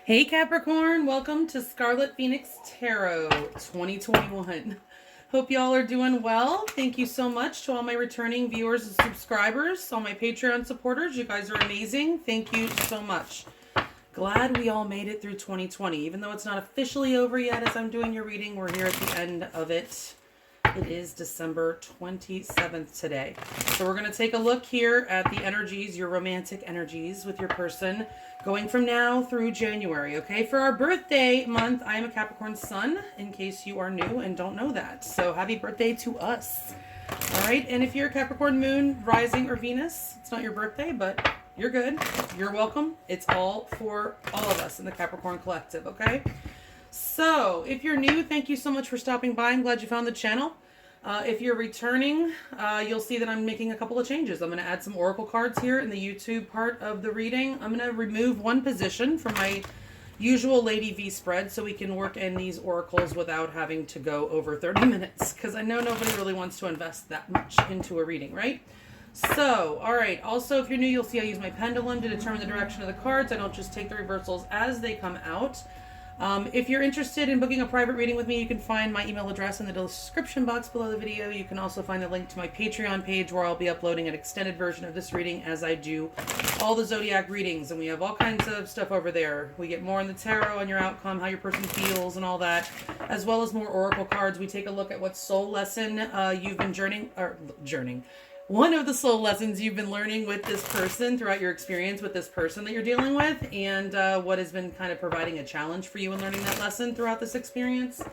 Hey Capricorn, welcome to Scarlet Phoenix Tarot 2021. Hope y'all are doing well. Thank you so much to all my returning viewers and subscribers, all my Patreon supporters. You guys are amazing. Thank you so much. Glad we all made it through 2020. Even though it's not officially over yet as I'm doing your reading, we're here at the end of it. It is December 27th today. So we're going to take a look here at the energies, your romantic energies with your person going from now through January, okay? For our birthday month, I am a Capricorn Sun, in case you are new and don't know that. So happy birthday to us. All right, and if you're a Capricorn Moon, Rising, or Venus, it's not your birthday, but you're good. You're welcome. It's all for all of us in the Capricorn Collective, okay? So, if you're new, thank you so much for stopping by. I'm glad you found the channel. If you're returning, you'll see that I'm making a couple of changes. I'm going to add some oracle cards here in the YouTube part of the reading. I'm going to remove one position from my usual Lady V spread so we can work in these oracles without having to go over 30 minutes, because I know nobody really wants to invest that much into a reading, right? So, all right. Also, if you're new, you'll see I use my pendulum to determine the direction of the cards. I don't just take the reversals as they come out. If you're interested in booking a private reading with me, you can find my email address in the description box below the video. You can also find the link to my Patreon page where I'll be uploading an extended version of this reading as I do all the zodiac readings. And we have all kinds of stuff over there. We get more in the tarot on your outcome, how your person feels and all that, as well as more oracle cards. We take a look at what soul lesson you've been journeying. One of the soul lessons you've been learning with this person throughout your experience with this person that you're dealing with, and what has been kind of providing a challenge for you in learning that lesson throughout this experience.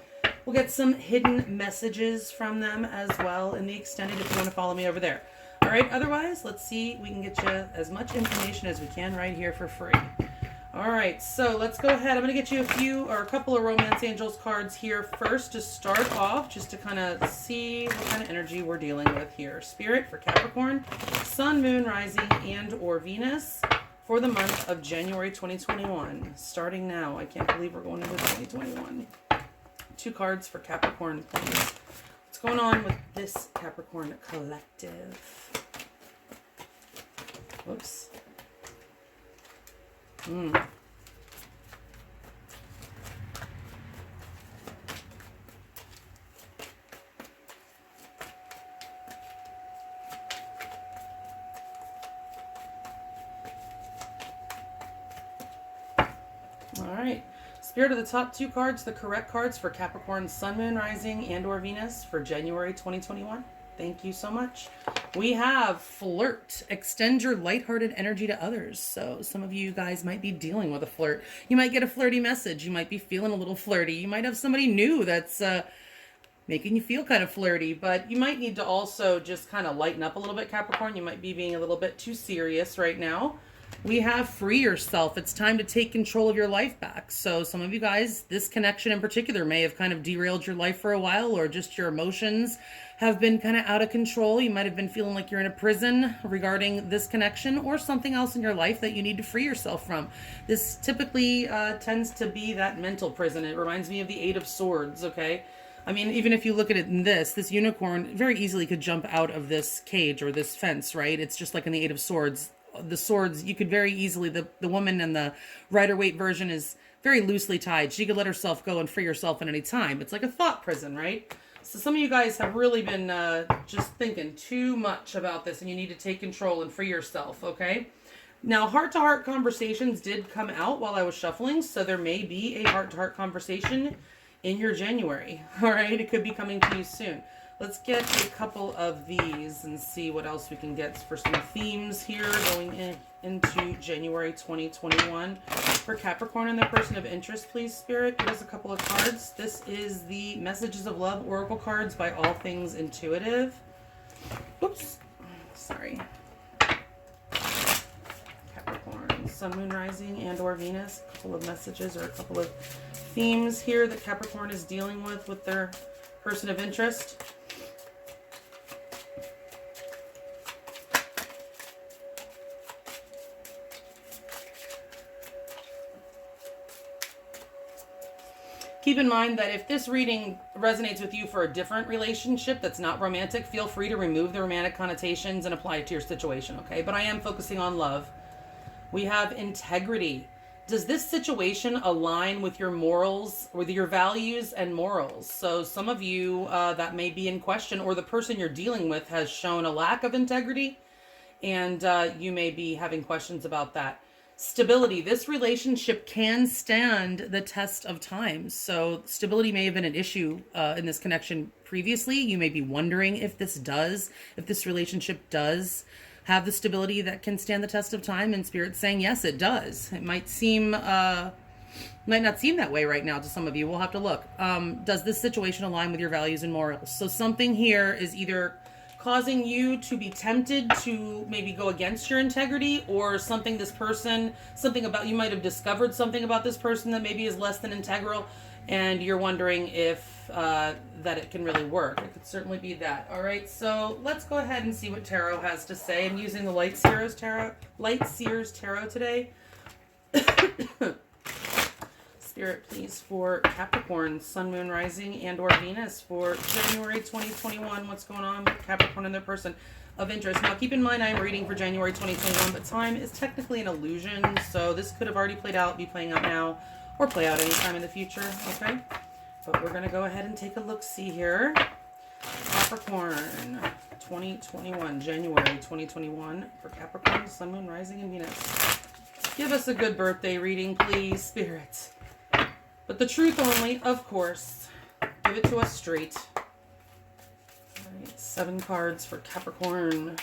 We'll get some hidden messages from them as well in the extended if you want to follow me over there. All right, otherwise, let's see we can get you as much information as we can right here for free. All right, so let's go ahead. I'm going to get you a couple of Romance Angels cards here first to start off, just to kind of see what kind of energy we're dealing with here. Spirit for Capricorn, Sun, Moon, Rising, and or Venus for the month of January 2021. Starting now. I can't believe we're going into 2021. 2 cards for Capricorn, please. What's going on with this Capricorn collective? Whoops. All right. Spirit of the top 2 cards, the correct cards for Capricorn, Sun, Moon, Rising, and or Venus for January 2021. Thank you so much. We have flirt. Extend your lighthearted energy to others. So some of you guys might be dealing with a flirt. You might get a flirty message. You might be feeling a little flirty. You might have somebody new that's making you feel kind of flirty, but you might need to also just kind of lighten up a little bit, Capricorn. You might be being a little bit too serious right now. We have free yourself. It's time to take control of your life back. So some of you guys, this connection in particular may have kind of derailed your life for a while, or just your emotions have been kind of out of control. You might have been feeling like you're in a prison regarding this connection or something else in your life that you need to free yourself from. This typically tends to be that mental prison. It reminds me of the 8 of Swords, okay? I mean, even if you look at it in this unicorn very easily could jump out of this cage or this fence, right? It's just like in the 8 of Swords. The swords, you could very easily, the woman in the Rider-Waite version is very loosely tied. She could let herself go and free herself at any time. It's like a thought prison, right? So some of you guys have really been just thinking too much about this, and you need to take control and free yourself, okay? Now, heart-to-heart conversations did come out while I was shuffling, so there may be a heart-to-heart conversation in your January, all right? It could be coming to you soon. Let's get a couple of these and see what else we can get for some themes here going into January 2021. For Capricorn and their person of interest, please, Spirit, give us a couple of cards. This is the Messages of Love Oracle cards by All Things Intuitive. Oops. Sorry. Capricorn, Sun, Moon, Rising, and or Venus. A couple of messages or a couple of themes here that Capricorn is dealing with their person of interest. Keep in mind that if this reading resonates with you for a different relationship that's not romantic, feel free to remove the romantic connotations and apply it to your situation, okay? But I am focusing on love. We have integrity. does this situation align with your morals, with your values and morals? So some of you, that may be in question, or the person you're dealing with has shown a lack of integrity, and you may be having questions about that. Stability. This relationship can stand the test of time. So stability may have been an issue in this connection previously. You may be wondering if this relationship does have the stability that can stand the test of time, and Spirit's saying yes, it does. It might not seem that way right now to some of you. We'll have to look. Does this situation align with your values and morals? So something here is either causing you to be tempted to maybe go against your integrity, or something about, you might have discovered something about this person that maybe is less than integral, and you're wondering if that it can really work. It could certainly be that. All right, so let's go ahead and see what Tarot has to say. I'm using the Light Seers Tarot today. Spirit, please, for Capricorn, Sun, Moon, Rising, and or Venus for January 2021. What's going on with Capricorn and their person of interest? Now, keep in mind, I'm reading for January 2021, but time is technically an illusion, so this could have already played out, be playing out now, or play out anytime in the future, okay? But we're going to go ahead and take a look-see here. Capricorn, 2021, January 2021 for Capricorn, Sun, Moon, Rising, and Venus. Give us a good birthday reading, please, Spirit. But the truth only, of course. Give it to us straight. All right, 7 cards for Capricorn.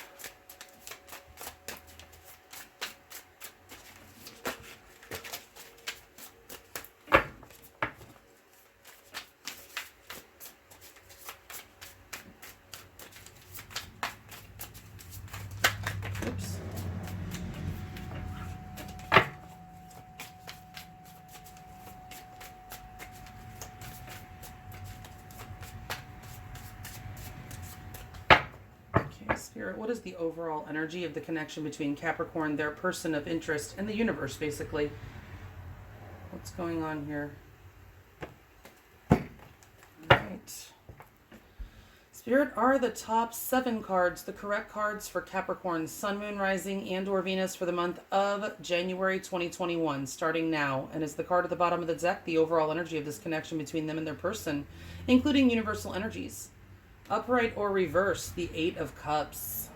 Oops. Spirit, what is the overall energy of the connection between Capricorn, their person of interest, and the universe, basically? What's going on here? All right. Spirit, are the top 7 cards the correct cards for Capricorn, Sun, Moon, Rising, and or Venus for the month of January 2021, starting now? And is the card at the bottom of the deck the overall energy of this connection between them and their person, including universal energies? Upright or reverse, the 8 of Cups.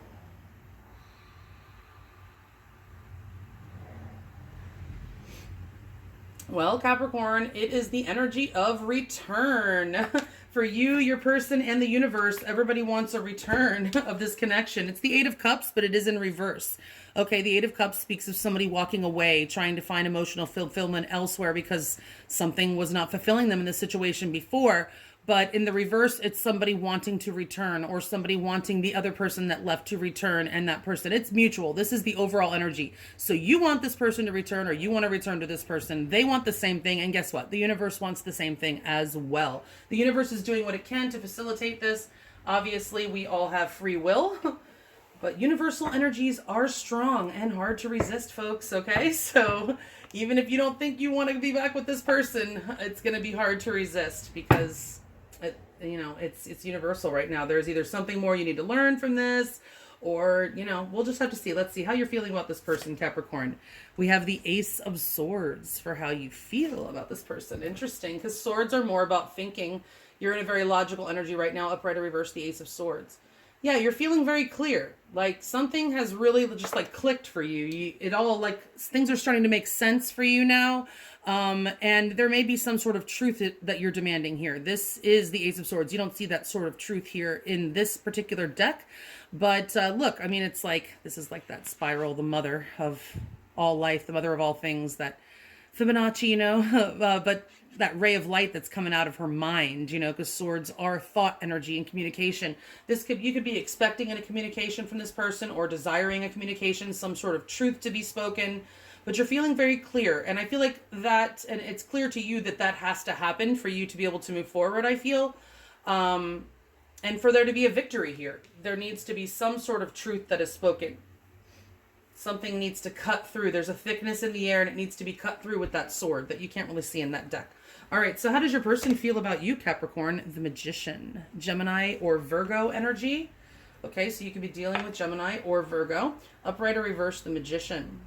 Well, Capricorn, it is the energy of return. For you, your person, and the universe, everybody wants a return of this connection. It's the 8 of Cups, but it is in reverse. Okay, the 8 of Cups speaks of somebody walking away, trying to find emotional fulfillment elsewhere because something was not fulfilling them in the situation before. But in the reverse, it's somebody wanting to return, or somebody wanting the other person that left to return, and that person, it's mutual. This is the overall energy. So you want this person to return, or you want to return to this person. They want the same thing, and guess what? The universe wants the same thing as well. The universe is doing what it can to facilitate this. Obviously, we all have free will, but universal energies are strong and hard to resist, folks, okay? So even if you don't think you want to be back with this person, it's going to be hard to resist, because it's universal right now. There's either something more you need to learn from this, or, we'll just have to see. Let's see how you're feeling about this person, Capricorn. We have the Ace of Swords for how you feel about this person. Interesting, because swords are more about thinking. You're in a very logical energy right now. Upright or reverse, the Ace of Swords. Yeah, you're feeling very clear. Like something has really just clicked for you. Things are starting to make sense for you now. And there may be some sort of truth that you're demanding here. This is the Ace of Swords. You don't see that sort of truth here in this particular deck. But look, this is like that spiral, the mother of all life, the mother of all things, that Fibonacci, but that ray of light that's coming out of her mind, because swords are thought energy and communication. You could be expecting a communication from this person, or desiring a communication, some sort of truth to be spoken, but you're feeling very clear. And I feel like that, and it's clear to you that has to happen for you to be able to move forward, I feel. And for there to be a victory here, there needs to be some sort of truth that is spoken. Something needs to cut through. There's a thickness in the air, and it needs to be cut through with that sword that you can't really see in that deck. All right, so how does your person feel about you, Capricorn? The Magician, Gemini or Virgo energy. Okay, so you could be dealing with Gemini or Virgo. Upright or reverse, the Magician.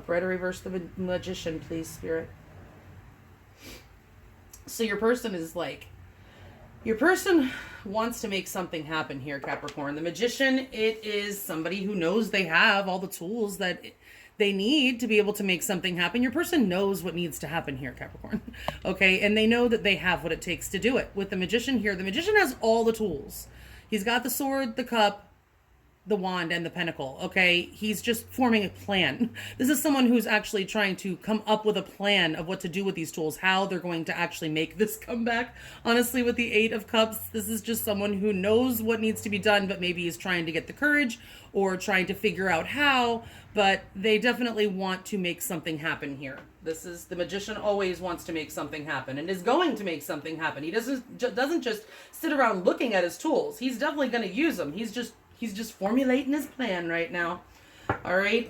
Upright or reverse the Magician, please, Spirit. So your person is like, your person wants to make something happen here, Capricorn. The Magician, it is somebody who knows they have all the tools that they need to be able to make something happen. Your person knows what needs to happen here, Capricorn. Okay, and they know that they have what it takes to do it. With the Magician here, the Magician has all the tools. He's got the sword, the cup, the wand, and the pentacle. Okay, he's just forming a plan. This is someone who's actually trying to come up with a plan of what to do with these tools, how they're going to actually make this comeback. Honestly, with the Eight of Cups, this is just someone who knows what needs to be done, but maybe is trying to get the courage or trying to figure out how, but they definitely want to make something happen here. This is, the Magician always wants to make something happen and is going to make something happen. He doesn't just sit around looking at his tools. He's definitely going to use them. He's just formulating his plan right now. All right.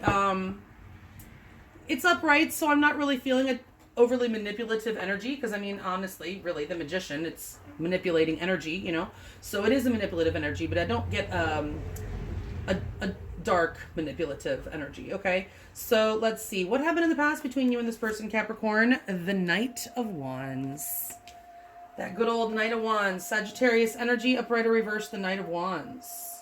It's upright, so I'm not really feeling an overly manipulative energy, because I mean, honestly, really, the Magician, it's manipulating energy, you know. So it is a manipulative energy, but I don't get a dark manipulative energy. Okay. So let's see what happened in the past between you and this person, Capricorn. The Knight of Wands. That good old Knight of Wands. Sagittarius energy, upright or reverse the Knight of Wands.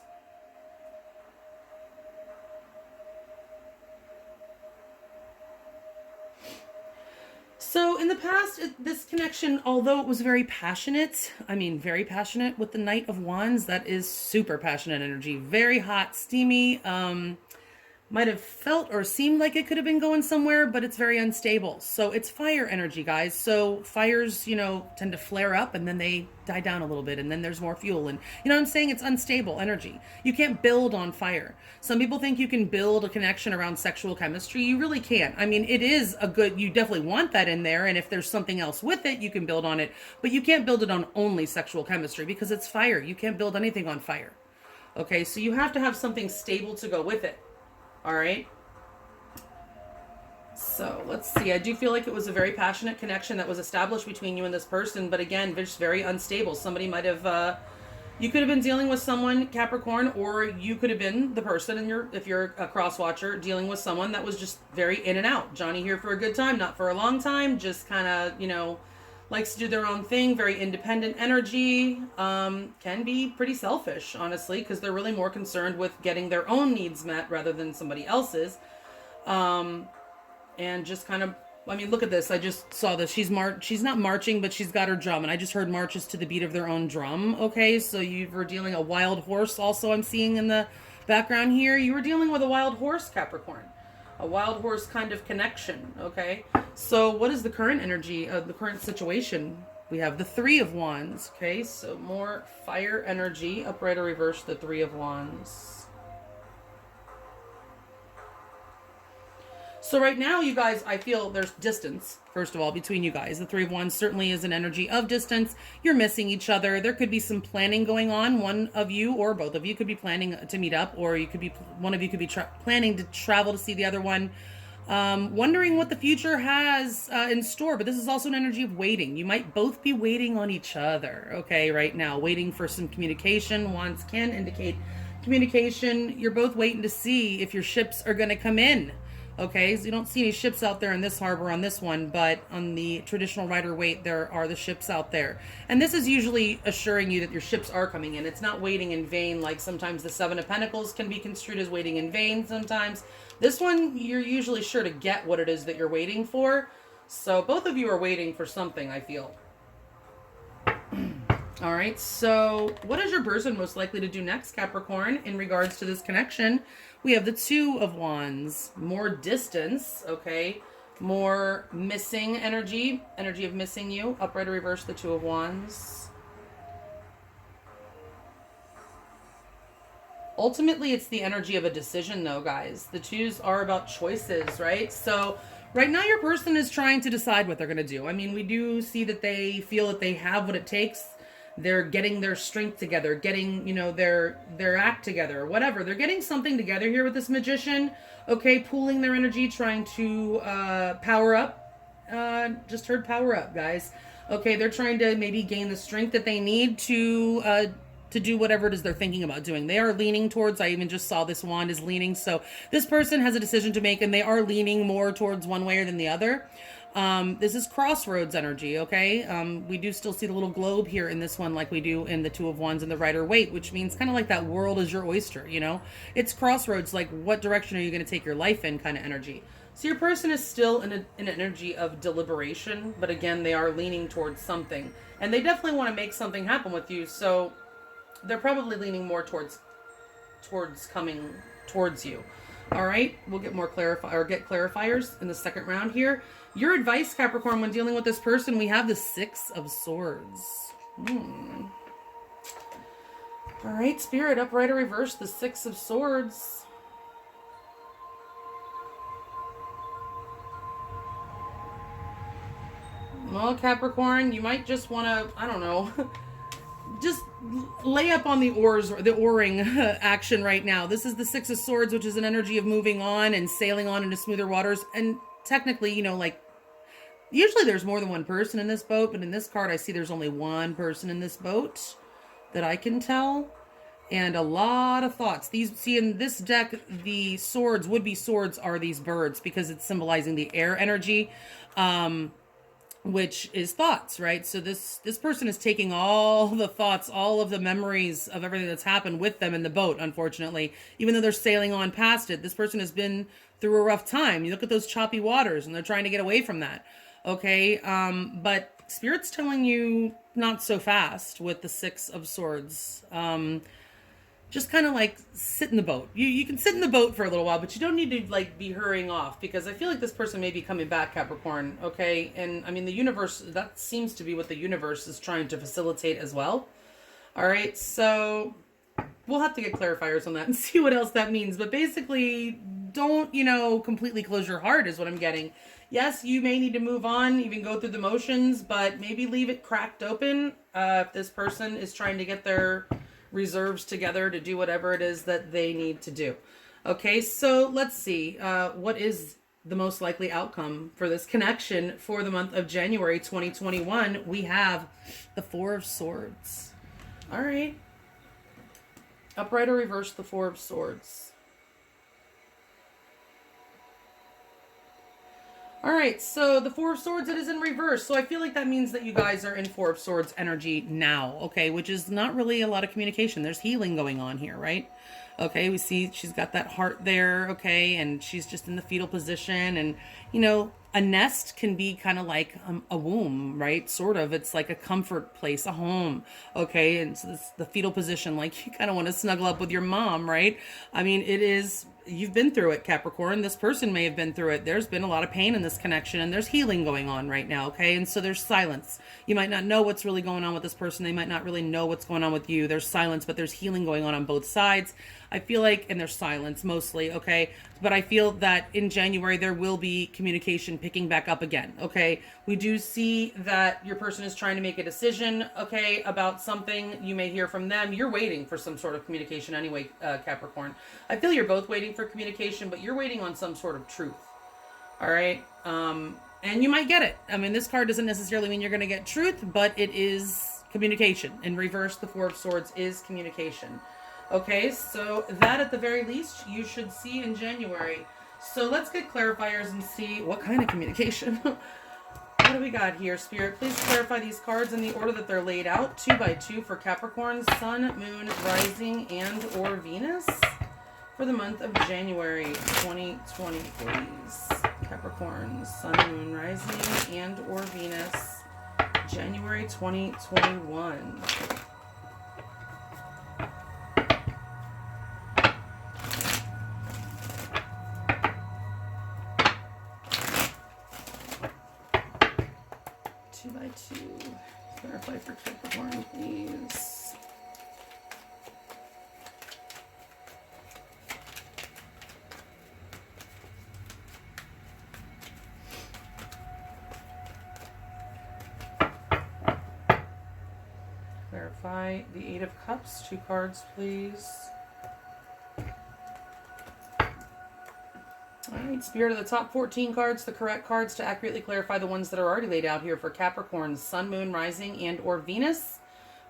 So in the past, this connection, although it was very passionate, very passionate with the Knight of Wands, that is super passionate energy, very hot, steamy, might have felt or seemed like it could have been going somewhere, but it's very unstable. So it's fire energy, guys. So fires, you know, tend to flare up and then they die down a little bit and then there's more fuel. And you know what I'm saying? It's unstable energy. You can't build on fire. Some people think you can build a connection around sexual chemistry. You really can't. I mean, it is a good, you definitely want that in there. And if there's something else with it, you can build on it, but you can't build it on only sexual chemistry because it's fire. You can't build anything on fire. Okay. So you have to have something stable to go with it. All right. So let's see. I do feel like it was a very passionate connection that was established between you and this person. But again, just very unstable. Somebody might have, you could have been dealing with someone, Capricorn, or you could have been the person, and if you're a cross watcher, dealing with someone that was just very in and out. Johnny here for a good time, not for a long time. Just kind of, you know, likes to do their own thing. Very independent energy. Can be pretty selfish, honestly, because they're really more concerned with getting their own needs met rather than somebody else's. And just kind of, I mean, look at this. I just saw this. She's not marching, but she's got her drum. And I just heard marches to the beat of their own drum. Okay, so you were dealing a wild horse also, I'm seeing in the background here. You were dealing with a wild horse, Capricorn. A wild horse kind of connection, okay? So what is the current energy of the current situation? We have the Three of Wands, okay? So more fire energy, upright or reverse the Three of Wands. So right now, you guys, I feel there's distance, first of all, between you guys. The Three of Wands certainly is an energy of distance. You're missing each other. There could be some planning going on. One of you or both of you could be planning to meet up, or you could be, one of you could be planning to travel to see the other one. Wondering what the future has in store, but this is also an energy of waiting. You might both be waiting on each other, okay, right now, waiting for some communication. Wands can indicate communication. You're both waiting to see if your ships are going to come in. Okay, so you don't see any ships out there in this harbor on this one, but on the traditional Rider-Waite, there are the ships out there. And this is usually assuring you that your ships are coming in. It's not waiting in vain, like sometimes the Seven of Pentacles can be construed as waiting in vain sometimes. This one, you're usually sure to get what it is that you're waiting for. So both of you are waiting for something, I feel. All right, so what is your person most likely to do next, Capricorn, in regards to this connection? We have the Two of Wands, more distance, okay, more missing energy of missing you, upright or reverse the Two of Wands. Ultimately, it's the energy of a decision, though, guys. The twos are about choices, right? So right now, your person is trying to decide what they're going to do. I mean, we do see that they feel that they have what it takes. They're getting their strength together, getting, you know, their act together, or whatever. They're getting something together here with this Magician, okay, pooling their energy, trying to power up. Just heard power up, guys. Okay, they're trying to maybe gain the strength that they need to to do whatever it is they're thinking about doing. They are leaning towards, I even just saw this wand is leaning. So this person has a decision to make and they are leaning more towards one way or than the other. This is crossroads energy, okay? We do still see the little globe here in this one like we do in the Two of Wands and the Rider-Waite, which means kind of like that world is your oyster, you know? It's crossroads, like what direction are you going to take your life in kind of energy. So your person is still in an energy of deliberation, but again, they are leaning towards something. And they definitely want to make something happen with you, so they're probably leaning more towards coming towards you. All right, we'll get more clarifiers in the second round here. Your advice, Capricorn, when dealing with this person, we have the Six of Swords. All right, Spirit, upright or reverse, the Six of Swords. Well, Capricorn, you might just want to, I don't know, just lay up on the oars, or the oaring action right now. This is the Six of Swords, which is an energy of moving on and sailing on into smoother waters. And technically, you know, like, usually there's more than one person in this boat, but in this card, I see there's only one person in this boat that I can tell. And a lot of thoughts. These, see, in this deck, the swords, would-be swords, are these birds because it's symbolizing the air energy. Which is thoughts, right? So this person is taking all the thoughts, all of the memories of everything that's happened with them in the boat, unfortunately. Even though they're sailing on past it, this person has been through a rough time. You look at those choppy waters and they're trying to get away from that, okay? But Spirit's telling you not so fast with the Six of Swords. Just kind of like sit in the boat. You can sit in the boat for a little while, but you don't need to like be hurrying off, because I feel like this person may be coming back, Capricorn, okay? And I mean, the universe, that seems to be what the universe is trying to facilitate as well. All right, so we'll have to get clarifiers on that and see what else that means. But basically, don't, you know, completely close your heart is what I'm getting. Yes, you may need to move on, even go through the motions, but maybe leave it cracked open if this person is trying to get their reserves together to do whatever it is that they need to do. Okay, so let's see. What is the most likely outcome for this connection for the month of January 2021? We have the Four of Swords. All right. Upright or reverse, the Four of Swords. All right, so the Four of Swords, it is in reverse. So I feel like that means that you guys are in Four of Swords energy now, okay? Which is not really a lot of communication. There's healing going on here, right? Okay, we see she's got that heart there, okay? And she's just in the fetal position. And, you know, a nest can be kind of like a womb, right? Sort of. It's like a comfort place, a home, okay? And so it's the fetal position, like you kind of want to snuggle up with your mom, right? I mean, it is... You've been through it, Capricorn. This person may have been through it. There's been a lot of pain in this connection, and there's healing going on right now, okay? And so there's silence. You might not know what's really going on with this person. They might not really know what's going on with you. There's silence, but there's healing going on both sides. I feel like, and there's silence mostly, okay? But I feel that in January, there will be communication picking back up again, okay? We do see that your person is trying to make a decision, okay, about something. You may hear from them. You're waiting for some sort of communication anyway, Capricorn. I feel you're both waiting for communication, but you're waiting on some sort of truth, all right? And you might get it. I mean, this card doesn't necessarily mean you're going to get truth, but it is communication. In reverse, the Four of Swords is communication. Okay, so that at the very least you should see in January. So let's get clarifiers and see what kind of communication. What do we got here, Spirit? Please clarify these cards in the order that they're laid out. 2 by 2 for Capricorn, Sun, Moon, Rising, and or Venus for the month of January 2020, please. Capricorn, Sun, Moon, Rising, and or Venus, January 2021. Clarify for Capricorn, please. Clarify the Eight of Cups. 2 cards, please. All right, Spirit, of the top 14 cards, the correct cards to accurately clarify the ones that are already laid out here for Capricorn, Sun, Moon, Rising, and or Venus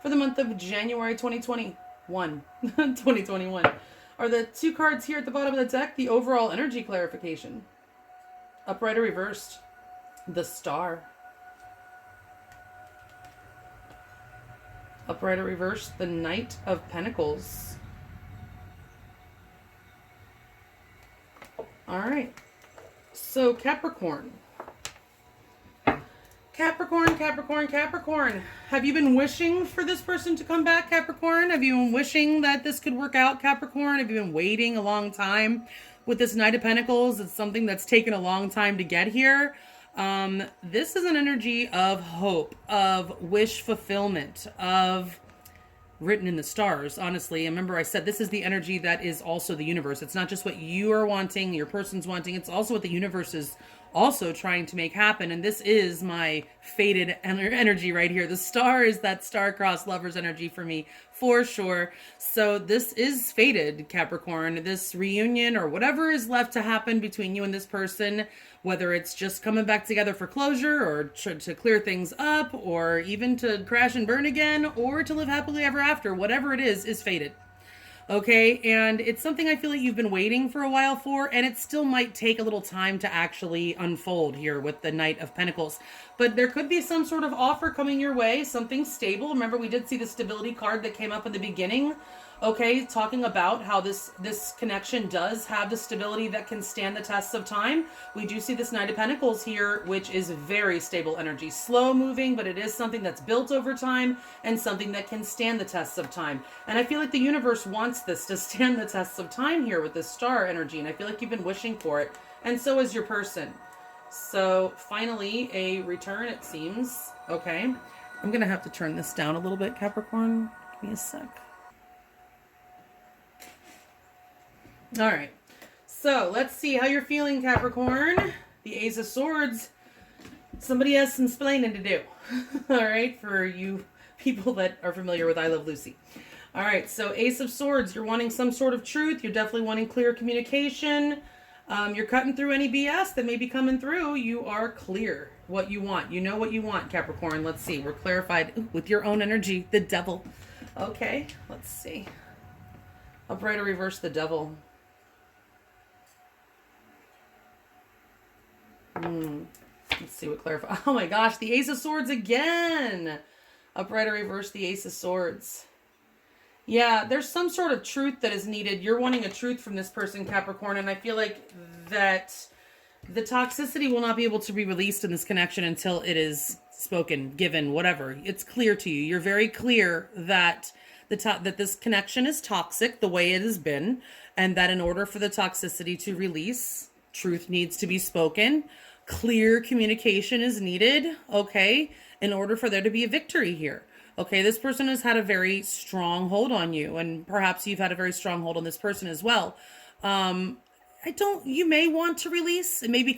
for the month of January 2021. 2021. Are the two cards here at the bottom of the deck the overall energy clarification? Upright or reversed? The Star. Upright or reversed? The Knight of Pentacles. All right. So Capricorn. Capricorn. Have you been wishing for this person to come back, Capricorn? Have you been wishing that this could work out, Capricorn? Have you been waiting a long time with this Knight of Pentacles? It's something that's taken a long time to get here. This is an energy of hope, of wish fulfillment, of written in the stars, honestly. Remember I said this is the energy that is also the universe. It's not just what you are wanting, your person's wanting. It's also what the universe is also trying to make happen. And this is my fated energy right here. The star is that star-crossed lovers energy for me, for sure. So this is fated, Capricorn. This reunion or whatever is left to happen between you and this person, whether it's just coming back together for closure or to clear things up or even to crash and burn again or to live happily ever after, whatever it is fated. Okay, and it's something I feel like you've been waiting for a while for, and it still might take a little time to actually unfold here with the Knight of Pentacles. But there could be some sort of offer coming your way, something stable. Remember, we did see the stability card that came up in the beginning. Okay, talking about how this connection does have the stability that can stand the tests of time. We do see this Knight of Pentacles here, which is very stable energy. Slow moving, but it is something that's built over time and something that can stand the tests of time. And I feel like the universe wants this to stand the tests of time here with this star energy. And I feel like you've been wishing for it. And so is your person. So finally, a return, it seems. Okay, I'm going to have to turn this down a little bit, Capricorn. Give me a sec. All right, so let's see how you're feeling, Capricorn. The Ace of Swords. Somebody has some splaining to do. All right, for you people that are familiar with I Love Lucy. All right, so Ace of Swords, you're wanting some sort of truth. You're definitely wanting clear communication. You're cutting through any BS that may be coming through. You are clear what you want. You know what you want, Capricorn. Let's see. We're clarified with your own energy, the Devil. Okay, let's see. Upright or reverse, the Devil. Let's see what clarifies. Oh my gosh, the Ace of Swords again. Upright or reverse, the Ace of Swords. Yeah, there's some sort of truth that is needed. You're wanting a truth from this person, Capricorn, and I feel like that the toxicity will not be able to be released in this connection until it is spoken, given, whatever. It's clear to you. You're very clear that that this connection is toxic the way it has been, and that in order for the toxicity to release, truth needs to be spoken. Clear communication is needed, okay, in order for there to be a victory here. Okay, this person has had a very strong hold on you, and perhaps you've had a very strong hold on this person as well. You may want to release. It may be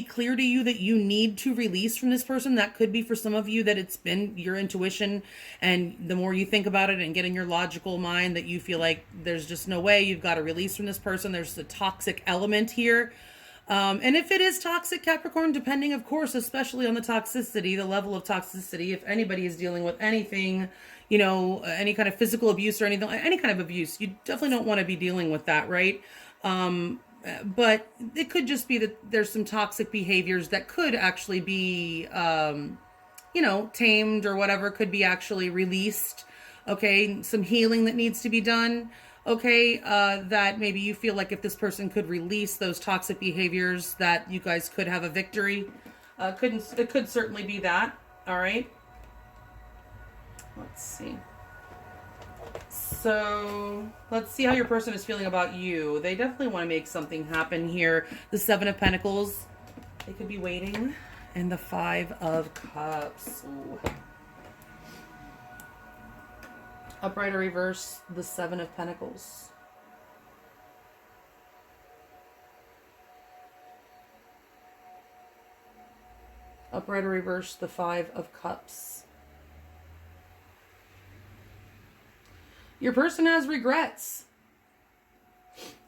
clear to you that you need to release from this person. That could be for some of you that it's been your intuition, and the more you think about it and get in your logical mind that you feel like there's just no way, you've got to release from this person. There's the toxic element here. And if it is toxic, Capricorn, depending, of course, especially on the toxicity, the level of toxicity, if anybody is dealing with anything, you know, any kind of physical abuse or anything, any kind of abuse, you definitely don't want to be dealing with that, right? But it could just be that there's some toxic behaviors that could actually be, tamed or whatever, could be actually released. Okay, some healing that needs to be done. Okay, that maybe you feel like if this person could release those toxic behaviors, that you guys could have a victory. It could certainly be that. All right. Let's see. So let's see how your person is feeling about you. They definitely want to make something happen here. The Seven of Pentacles. They could be waiting. And the Five of Cups. Ooh. Upright or reverse, the Seven of Pentacles. Upright or reverse, the Five of Cups. Your person has regrets.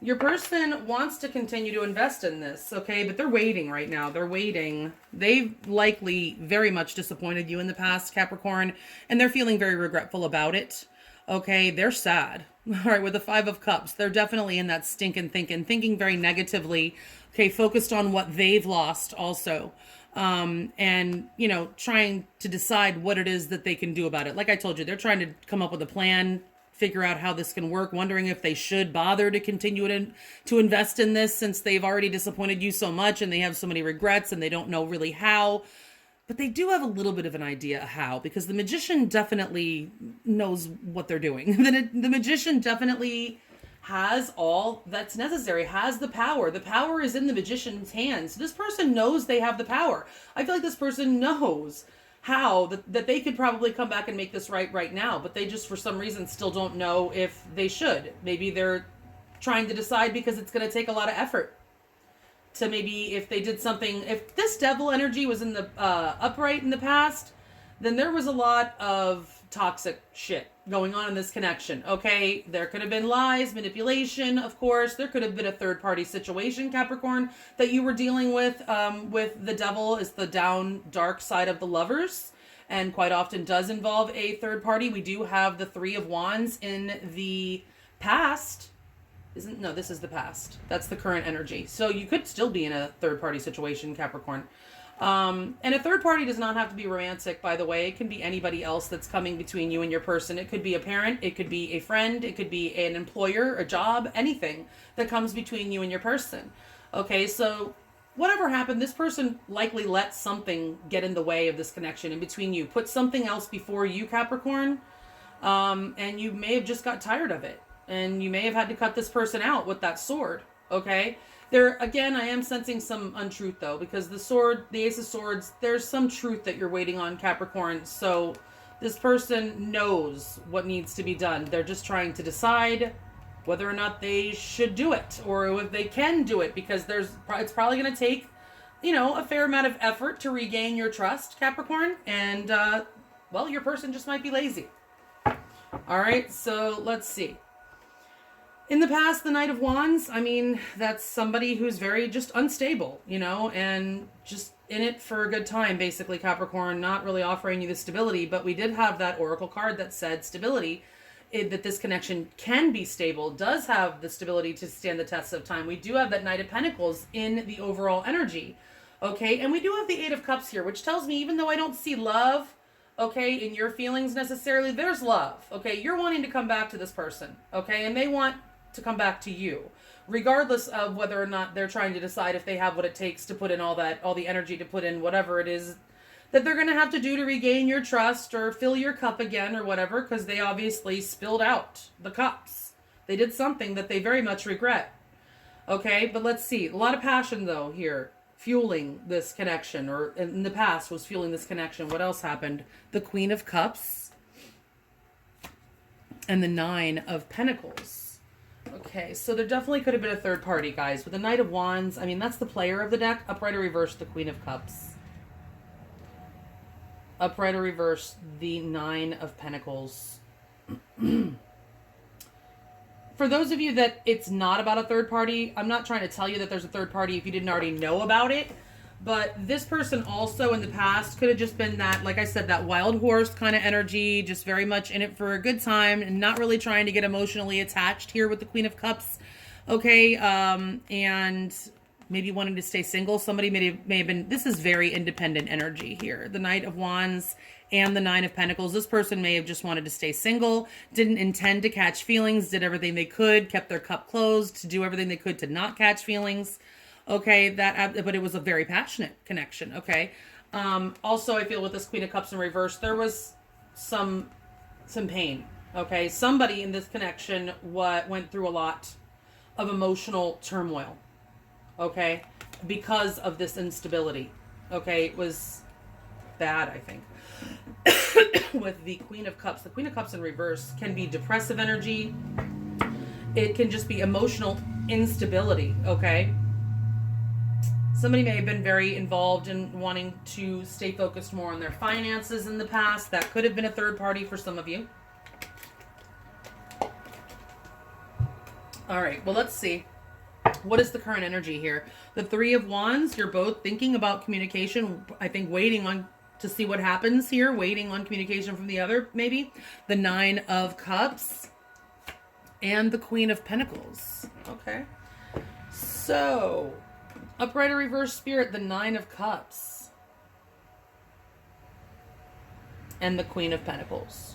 Your person wants to continue to invest in this, okay? But they're waiting right now. They're waiting. They've likely very much disappointed you in the past, Capricorn, and they're feeling very regretful about it, okay? They're sad, all right, with the Five of Cups. They're definitely in that stinking thinking very negatively, okay, focused on what they've lost also. And, you know, trying to decide what it is that they can do about it. Like I told you, they're trying to come up with a plan, figure out how this can work, wondering if they should bother to continue to invest in this since they've already disappointed you so much and they have so many regrets and they don't know really how. But they do have a little bit of an idea how, because the Magician definitely knows what they're doing. The Magician definitely has all that's necessary, has the power. The power is in the Magician's hands. This person knows they have the power. I feel like this person knows how that they could probably come back and make this right now, but they just for some reason still don't know if they should. Maybe they're trying to decide because it's going to take a lot of effort to, maybe if they did something, if this devil energy was in the upright in the past, then there was a lot of toxic shit going on in this connection. Okay, there could have been lies, manipulation, of course. There could have been a third-party situation, Capricorn, that you were dealing with the devil is the down dark side of the lovers, and quite often does involve a third party. We do have the Three of Wands in the past. No, this is the past. That's the current energy. So you could still be in a third-party situation, Capricorn. And a third party does not have to be romantic, by the way. It can be anybody else that's coming between you and your person. It could be a parent, it could be a friend, it could be an employer, a job, anything that comes between you and your person. Okay, so whatever happened, this person likely let something get in the way of this connection in between you. Put something else before you, Capricorn, and you may have just got tired of it. And you may have had to cut this person out with that sword, okay? There, again, I am sensing some untruth, though, because the sword, the Ace of Swords, there's some truth that you're waiting on, Capricorn. So this person knows what needs to be done. They're just trying to decide whether or not they should do it, or if they can do it, because it's probably going to take, you know, a fair amount of effort to regain your trust, Capricorn. And, well, your person just might be lazy. All right, so let's see. In the past, the Knight of Wands, I mean, that's somebody who's very just unstable, you know, and just in it for a good time, basically, Capricorn, not really offering you the stability. But we did have that Oracle card that said stability, that this connection can be stable, does have the stability to stand the test of time. We do have that Knight of Pentacles in the overall energy, okay? And we do have the Eight of Cups here, which tells me, even though I don't see love, okay, in your feelings necessarily, there's love, okay? You're wanting to come back to this person, okay? And they want to come back to you, regardless of whether or not they're trying to decide if they have what it takes to put in all the energy to put in whatever it is that they're going to have to do to regain your trust or fill your cup again or whatever, because they obviously spilled out the cups. They did something that they very much regret. Okay, but let's see. A lot of passion, though, here, fueling this connection, or in the past was fueling this connection. What else happened? The Queen of Cups and the Nine of Pentacles. Okay, so there definitely could have been a third party, guys. With the Knight of Wands, I mean, that's the player of the deck. Upright or reverse, the Queen of Cups. Upright or reverse, the Nine of Pentacles. For those of you that it's not about a third party, I'm not trying to tell you that there's a third party if you didn't already know about it. But this person also in the past could have just been that, like I said, that wild horse kind of energy, just very much in it for a good time and not really trying to get emotionally attached here with the Queen of Cups. Okay, and maybe wanting to stay single. Somebody may have been, this is very independent energy here. The Knight of Wands and the Nine of Pentacles. This person may have just wanted to stay single, didn't intend to catch feelings, did everything they could, kept their cup closed to do everything they could to not catch feelings. Okay, but it was a very passionate connection, okay? Also, I feel with this Queen of Cups in reverse, there was some pain, okay? Somebody in this connection went through a lot of emotional turmoil, okay? Because of this instability, okay? It was bad, I think. With the Queen of Cups. The Queen of Cups in reverse can be depressive energy. It can just be emotional instability, okay? Somebody may have been very involved in wanting to stay focused more on their finances in the past. That could have been a third party for some of you. All right, well, let's see. What is the current energy here? The Three of Wands, you're both thinking about communication. I think waiting on to see what happens here, waiting on communication from the other, maybe. The Nine of Cups and the Queen of Pentacles. Okay. So, upright or reverse spirit, the Nine of Cups and the Queen of Pentacles.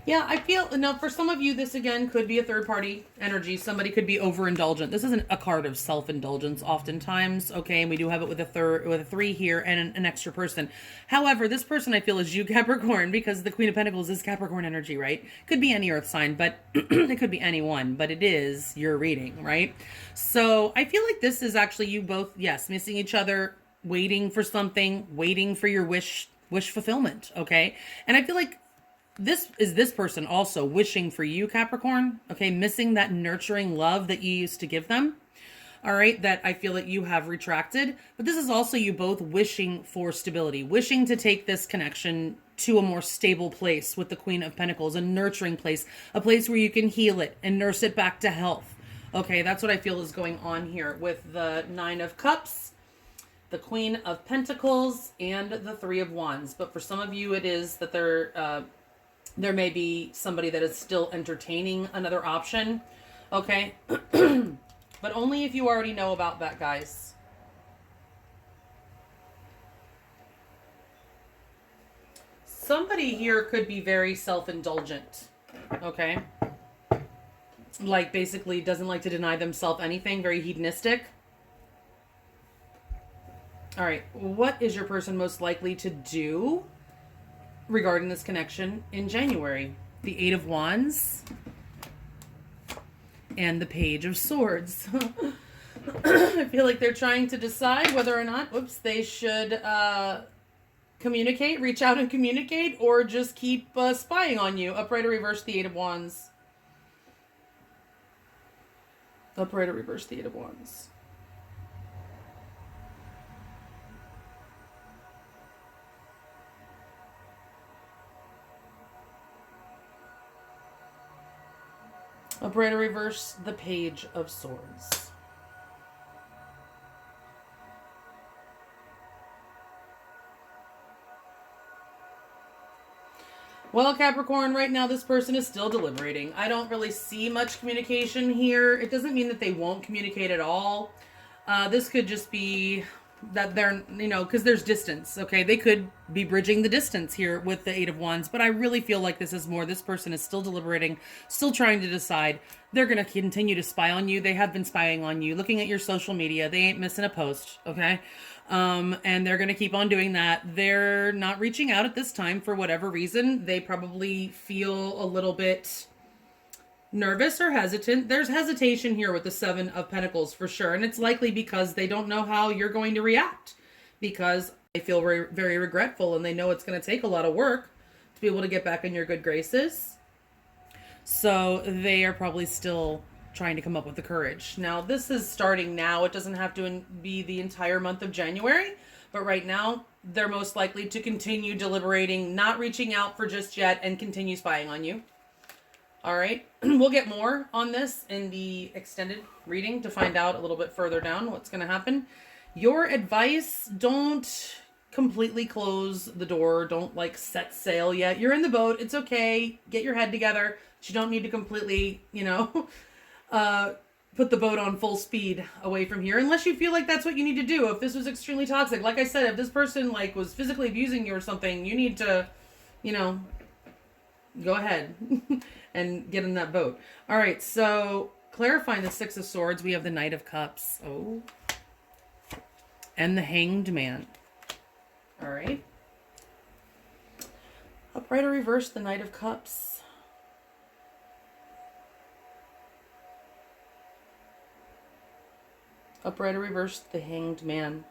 Yeah, I feel, now for some of you, this again could be a third party energy. Somebody could be overindulgent. This isn't a card of self-indulgence oftentimes, okay? And we do have it with a three here and an extra person. However, this person I feel is you, Capricorn, because the Queen of Pentacles is Capricorn energy, right? Could be any earth sign, but it could be anyone, but it is your reading, right? So I feel like this is actually you both, yes, missing each other, waiting for something, waiting for your wish fulfillment, okay? And I feel like this person also wishing for you, Capricorn, okay, missing that nurturing love that you used to give them, all right, that I feel that you have retracted. But this is also you both wishing for stability, wishing to take this connection to a more stable place with the Queen of Pentacles, a nurturing place, a place where you can heal it and nurse it back to health. Okay, that's what I feel is going on here with the Nine of Cups, the Queen of Pentacles, and the Three of Wands. But for some of you, it is that there may be somebody that is still entertaining another option, okay? But only if you already know about that, guys. Somebody here could be very self-indulgent, okay? Like basically doesn't like to deny themselves anything, very hedonistic. All right, what is your person most likely to do regarding this connection in January? The Eight of Wands and the Page of Swords. I feel like they're trying to decide whether or not, they should communicate, reach out and communicate, or just keep spying on you. Upright or reverse, the Eight of Wands. Upright or reverse, the Eight of Wands. Upright or reverse, the Page of Swords. Well, Capricorn, right now this person is still deliberating. I don't really see much communication here. It doesn't mean that they won't communicate at all. This could just be that they're, because there's distance, okay? They could be bridging the distance here with the Eight of Wands, but I really feel like this is more, this person is still deliberating, still trying to decide. They're going to continue to spy on you. They have been spying on you, looking at your social media. They ain't missing a post, okay? And they're going to keep on doing that. They're not reaching out at this time for whatever reason. They probably feel a little bit nervous or hesitant. There's hesitation here with the Seven of Pentacles for sure. And it's likely because they don't know how you're going to react, because they feel very, very regretful and they know it's going to take a lot of work to be able to get back in your good graces. So they are probably still trying to come up with the courage. Now, this is starting now. It doesn't have to be the entire month of January, but right now they're most likely to continue deliberating, not reaching out for just yet, and continue spying on you. All right, we'll get more on this in the extended reading to find out a little bit further down what's going to happen. Your advice, don't completely close the door. Don't set sail yet. You're in the boat. It's okay. Get your head together. But you don't need to completely, put the boat on full speed away from here, unless you feel like that's what you need to do. If this was extremely toxic, like I said, if this person was physically abusing you or something, you need to, go ahead and get in that boat. All right, so clarifying the Six of Swords, we have the Knight of Cups. Oh. And the Hanged Man. All right. Upright or reverse, the Knight of Cups. Upright or reverse, the Hanged Man.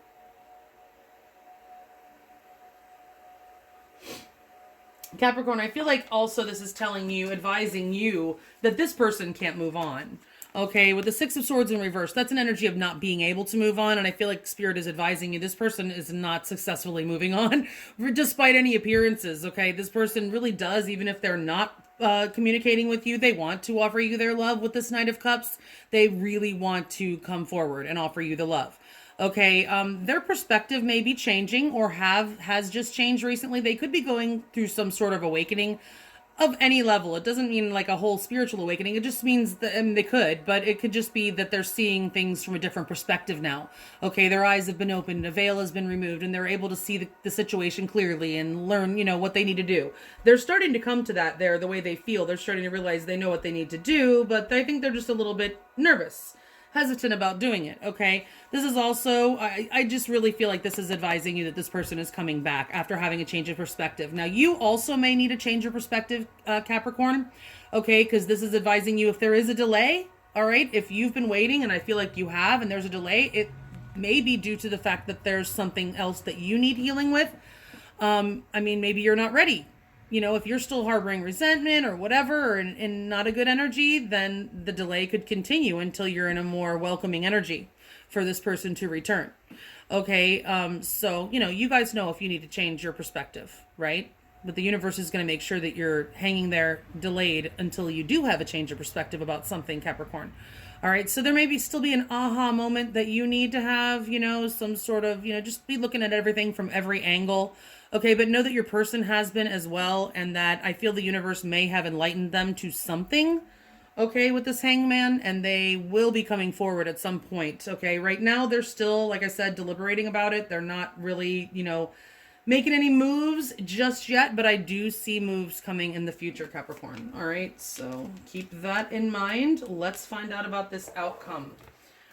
Capricorn, I feel like also this is telling you, advising you that this person can't move on. Okay, with the Six of Swords in reverse, that's an energy of not being able to move on. And I feel like Spirit is advising you this person is not successfully moving on despite any appearances. Okay, this person really does, even if they're not communicating with you. They want to offer you their love with this Knight of Cups. They really want to come forward and offer you the love. Okay, their perspective may be changing or has just changed recently. They could be going through some sort of awakening of any level. It doesn't mean like a whole spiritual awakening. It just means that, I mean, they could, but it could just be that they're seeing things from a different perspective now. Okay, their eyes have been opened, a veil has been removed, and they're able to see the situation clearly and learn, you know, what they need to do. They're starting to come to that there, the way they feel. They're starting to realize they know what they need to do, but I think they're just a little bit nervous, hesitant about doing it. Okay, this is also, I just really feel like this is advising you that this person is coming back after having a change of perspective. Now you also may need a change of perspective, Capricorn, okay, because this is advising you if there is a delay. All right, if you've been waiting, and I feel like you have, and there's a delay, it may be due to the fact that there's something else that you need healing with. I mean, maybe you're not ready. You know, if you're still harboring resentment or whatever, and not a good energy, then the delay could continue until you're in a more welcoming energy for this person to return. Okay, so, you know, you guys know if you need to change your perspective, right? But the universe is going to make sure that you're hanging there delayed until you do have a change of perspective about something, Capricorn. All right, so there may still be an aha moment that you need to have, you know, some sort of, you know, just be looking at everything from every angle. Okay, but know that your person has been as well, and that I feel the universe may have enlightened them to something, okay, with this Hangman, and they will be coming forward at some point. Okay, right now they're still, like I said, deliberating about it. They're not really, you know, making any moves just yet, but I do see moves coming in the future, Capricorn. All right, so keep that in mind. Let's find out about this outcome.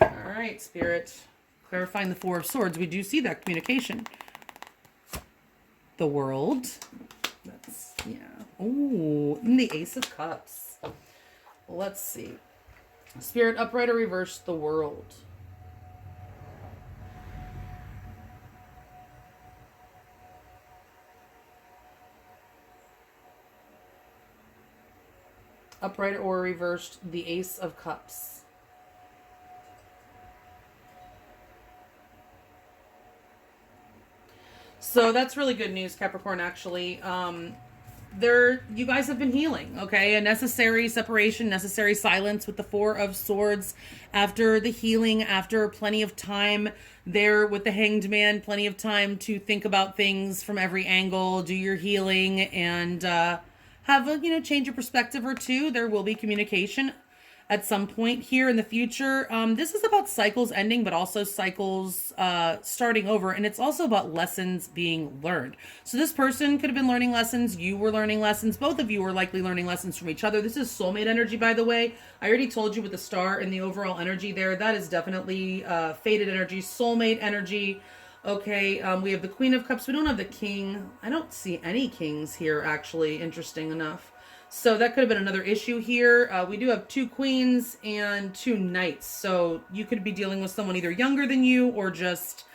All right, Spirit, clarifying the Four of Swords. We do see that communication. The World. That's, yeah. Oh, and the Ace of Cups. Let's see. Spirit, upright or reverse, the World. Upright or reversed, the Ace of Cups. So that's really good news, Capricorn, actually. You guys have been healing, okay? A necessary separation, necessary silence with the Four of Swords. After the healing, after plenty of time there with the Hanged Man, plenty of time to think about things from every angle, do your healing, and have a, you know, change of perspective or two. There will be communication at some point here in the future. This is about cycles ending, but also cycles starting over. And it's also about lessons being learned. So this person could have been learning lessons. You were learning lessons. Both of you were likely learning lessons from each other. This is soulmate energy, by the way. I already told you with the star and the overall energy there. That is definitely fated energy, soulmate energy. Okay, we have the Queen of Cups. We don't have the King. I don't see any kings here, actually, interesting enough. So that could have been another issue here. We do have two queens and two knights. So you could be dealing with someone either younger than you or just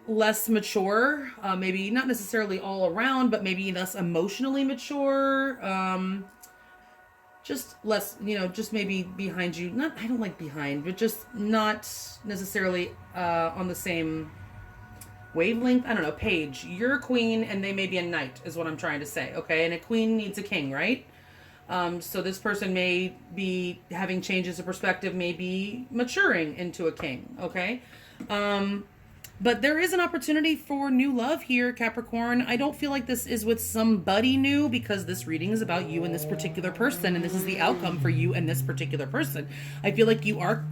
less mature. Maybe not necessarily all around, but maybe less emotionally mature. Just less, you know, just maybe behind you. Not, I don't like behind, but just not necessarily on the same wavelength. I don't know, page. You're a queen and they may be a knight is what I'm trying to say. Okay, and a queen needs a king, right? So this person may be having changes of perspective, may be maturing into a king. Okay, but there is an opportunity for new love here, Capricorn. I don't feel like this is with somebody new, because this reading is about you and this particular person, and this is the outcome for you and this particular person. I feel like you are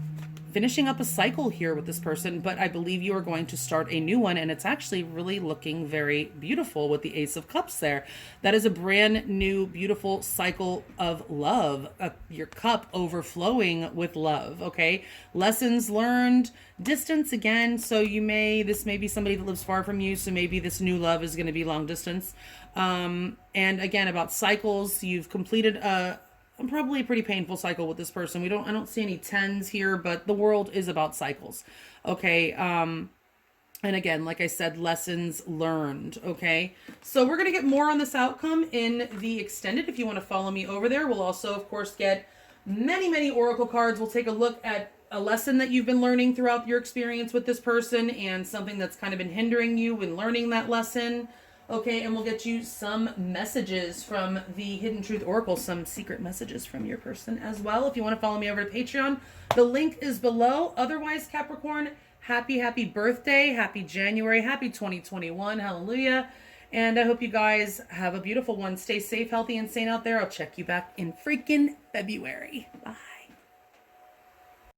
finishing up a cycle here with this person, but I believe you are going to start a new one, and it's actually really looking very beautiful with the Ace of Cups there. That is a brand new, beautiful cycle of love. Your cup overflowing with love, okay? Lessons learned, distance again, so this may be somebody that lives far from you, so maybe this new love is going to be long distance. And again, about cycles, you've completed probably a pretty painful cycle with this person. I don't see any 10s here, but the World is about cycles. Okay. And again, like I said, lessons learned. Okay. So we're going to get more on this outcome in the extended. If you want to follow me over there, we'll also, of course, get many, many oracle cards. We'll take a look at a lesson that you've been learning throughout your experience with this person and something that's kind of been hindering you in learning that lesson. Okay, and we'll get you some messages from the Hidden Truth Oracle, some secret messages from your person as well. If you want to follow me over to Patreon, the link is below. Otherwise, Capricorn, happy birthday, happy January, happy 2021, hallelujah. And I hope you guys have a beautiful one. Stay safe, healthy, and sane out there. I'll check you back in freaking February. Bye.